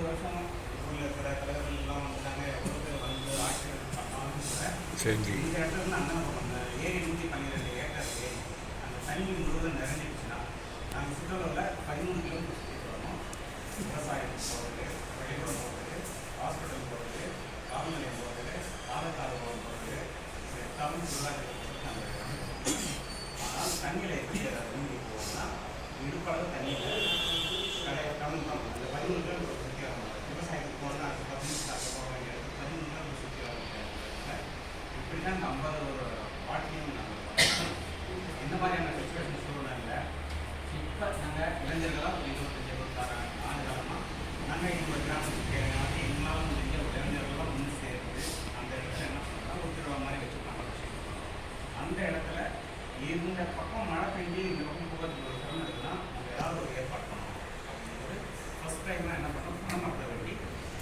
வருஷம் ஊரில் இருக்கிற தலைவர்கள் எல்லாம் வந்துட்டாங்க, எவ்வளோ பேர் வந்து ஆட்சிகள் பண்ணாலும் கூட சரி. இந்த இடத்துல இருந்து அண்ணன் அந்த ஏரி 112 ஏக்கர் ஏரி அந்த தண்ணி முழுவதும் நிறைஞ்சிடுச்சுன்னா நாங்கள் சுற்றுலாவில் 13 கிலோமீட்டர் சுற்றிட்டு வரணும். விவசாயம் போகிறது, பள்ளிக்கூடம் போகிறது, ஹாஸ்பிட்டல் போகிறது, காவல் நிலையம் போகிறது, ஆதார் போகிறது, எட்டாலும் சுற்றுலா ஆனால் தண்ணியில் எப்படி அதை ஊறி போகும்னா இடுப்பளவு தண்ணியில் கலந்துடும். அந்த 13 கிலோமீட்டர் சுற்றி வரணும். விவசாயத்துக்கு போனால் அது 10 நிமிஷம் போக வேண்டிய 13 கிலோமீட்டர் சுற்றி வர முடியாது. இப்படி தான் இந்த 50 பாட்டிலையும் நாங்கள் இந்த மாதிரியான சுச்சுவேஷன் சூழ்நிலை இப்போ நாங்கள் இளைஞர்களாக ஒரு 25-26 ஆண்டு காலமாக நாங்கள் எங்கள் கிராமத்துக்கு தேவையான எங்களால் முடிஞ்ச ஒரு இளைஞர்கள்லாம் ஒன்று சேர்ந்து அந்த இடத்துல என்ன பண்ணலாம், ஒரு திருவிழா மாதிரி வச்சுருக்காங்க. அந்த இடத்துல இந்த பக்கம் மழை பெஞ்சு இந்த பக்கம் போகிறதுக்கு ஒரு திறமை இருக்குன்னா நம்ம ஏதாவது ஒரு ஏற்பாடு பண்ணணும் அப்படிங்கிறது ஃபஸ்ட் டைமாக என்ன பண்ணணும், பனைமரத்தை வெட்டி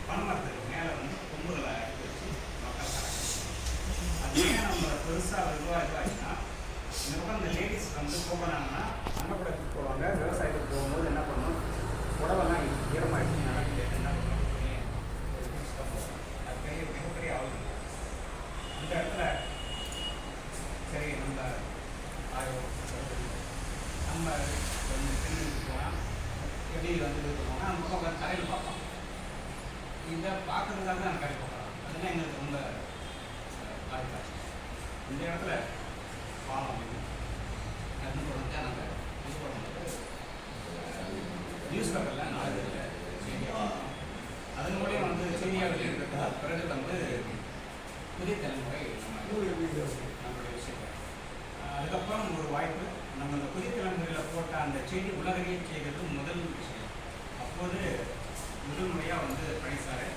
பனைமரத்துக்கு மேலே வந்து கொம்புகளை எடுத்து வச்சு மக்கள் கரெக்ட். அதுவே நம்ம பெருசாக இதுவாச்சுன்னா இந்த பக்கம் இந்த லேடிஸ் வந்து போகிறாங்கன்னா அன்னக்கூடத்துக்கு போவாங்க. விவசாயத்துக்கு போகும்போது என்ன பண்ணணும், உடவெல்லாம் ஈரமாகிடுச்சு நடக்குது என்ன பண்ணணும், அது பெரிய மிகப்பெரிய ஆளுங்க. அந்த இடத்துல சரி நம்ம பெண்களுக்கு போனால் எப்படி வந்து போனோம்னா நம்ம பக்கம் கரையில் பார்ப்போம். இதை பார்க்கறதுக்காக தான் கரையில் பார்க்கலாம். அதுதான் எங்களுக்கு ரொம்ப பாதிப்பாச்சு. இந்த இடத்துல பாலம் கண்ணு கொடுத்தா நாங்கள் இது பண்ணும்போது நியூஸ் பேப்பரில் 4 செய்தியாக அதன் மூலியம் வந்து செய்தியாக வெளியிட்ட பிறகு வந்து புதிய தலைமுறை நம்மளுடைய விஷயம். அதுக்கப்புறம் ஒரு வாய்ப்பு நம்ம இந்த புதிய தலைமுறையில் போட்ட அந்த செய்தி உலகையே செய்கிறது முதல் விஷயம். அப்போது முதல் முறையாக வந்து பழனிசாலை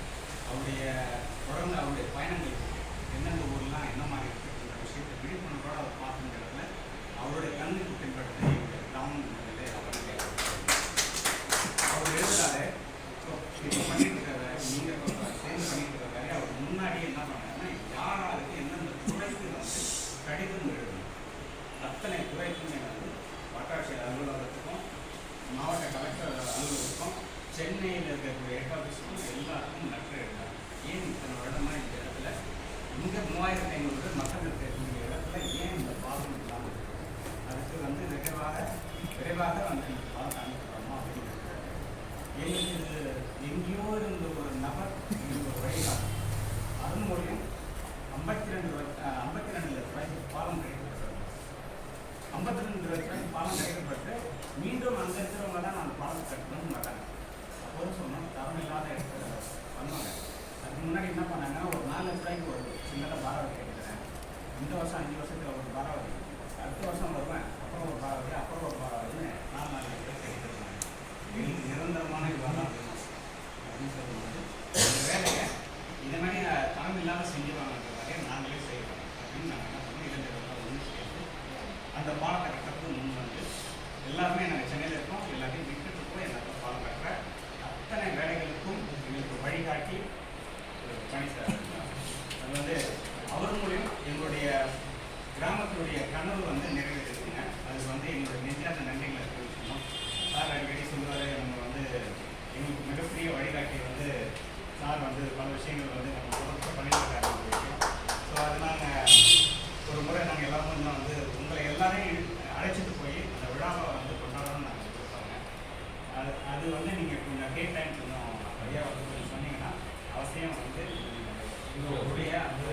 அவருடைய தொடர்ந்து அவருடைய பயணங்கள் எந்தெந்த ஊர்லாம் என்ன மாதிரி இருக்குன்ற விஷயத்தை விழிப்புணர்வோடு அவர் பார்த்துங்கிறதுல அவருடைய கண்ணுக்கு பின்பற்றது எங்கள் கிராமம் அவர் எழுதாரு. இப்போ பண்ணிட்டு இருக்காரு, நீங்கள் சேர்ந்து பண்ணிட்டு இருக்காரு. அவர் முன்னாடியே என்ன பண்ணாருன்னா யாராருக்கு எந்தெந்த துறைக்கு வந்து கடிதம் எழுதணும், அத்தனை துறைக்குமே வந்து வட்டாட்சியர் அலுவலகத்துக்கும் மாவட்ட கலெக்டர் அலுவலகத்துக்கும் சென்னையில் இருக்கக்கூடிய ஹெட் ஆஃபீஸுக்கும் எல்லாருக்கும் லெட்டர் எழுதாங்க. ஏன் இத்தனை வருடமாக இந்த இடத்துல இங்கே 3500 பேர் மக்கள் இருக்கக்கூடிய இடத்துல ஏன் இந்த பாலம் இல்லாமல் இருக்குது, அதுக்கு வந்து விரைவாக வந்து இந்த பாலத்தை அமைக்கிறோமா அப்படின்னு எங்களுக்கு இது எங்கேயோ இருந்த ஒரு நபர் எங்களுக்கு ஒரு வழிகாட்டும். அதன் மூலியம் 52 லட்ச ரூபாய்க்கு பாலம் கிடைக்கப்பட்டது. 52 லட்ச ரூபாய்க்கு பாலம் கிடைக்கப்பட்டு மீண்டும் அங்கே இருக்கிறவங்க தான் அந்த பாலம் கட்டணும்னு மாட்டாங்க. அப்போது சொன்னோம் தரம் இல்லாத இடத்துல பண்ணுவாங்க. அதுக்கு முன்னாடி என்ன பண்ணாங்க, ஒரு 4 லட்ச ரூபாய்க்கு ஒரு சின்னதாக பாராவதி கேட்குறேன். இந்த வருஷம் 5 வருஷத்தில் ஒரு பாராவதி, அடுத்த வருஷம் வருவேன், அப்புறம் ஒரு பாராவதி, அப்புறம் ஒரு பாராவதின்னு 4 லட்ச ரூபாய் கேட்குறாங்க. எங்களுக்கு நிரந்தரமான இதுவாக தான் அப்படின்னு சொல்லும்போது இந்த வேலையை இந்த மாதிரி தரம் இல்லாமல் செஞ்சுவாங்கன்ற வகையை நாங்களே செய்வோம் அப்படின்னு நாங்கள் என்ன பண்ணோம், இளைஞர்கள் ஒன்று சேர்ந்து அந்த பாலத்தை கட்டுறதுக்கு முன் வந்து எல்லாருமே நாங்கள் சென்னையில் இருக்கோம், எல்லாத்தையும் விட்டுட்டு போய் எல்லாத்தையும் பாலம் கட்டுற அத்தனை வேலைகளுக்கும் எங்களுக்கு வழிகாட்டி பழனிசாலை. அது வந்து அவர் மூலியம் எங்களுடைய கிராமத்தினுடைய கனவு வந்து நிறைவேற்றிருக்குங்க. அதுக்கு வந்து எங்களுடைய நெஞ்சார்ந்த நன்றிகளை தெரிவிக்கணும். சார் அடிக்கடி சொல்லுவார், நம்ம வந்து எங்களுக்கு மிகப்பெரிய வழிகாட்டி வந்து சார் வந்து பல விஷயங்கள் வந்து நம்ம தொடர்ந்து பண்ணிட்டு இருக்காரு. ஸோ அதனால ஒரு முறை நாங்கள் எல்லாரும் இன்னும் வந்து உங்களை எல்லாரையும் அழைச்சிட்டு போய் அந்த விழாவை வந்து கொண்டாடணும்னு நாங்கள் கொடுப்பாங்க. அது வந்து நீங்கள் கொஞ்சம் டேட் டைம் கொஞ்சம் சரியாக வந்து கொஞ்சம் சொன்னீங்கன்னா அவசியம் வந்து உங்களுடைய அந்த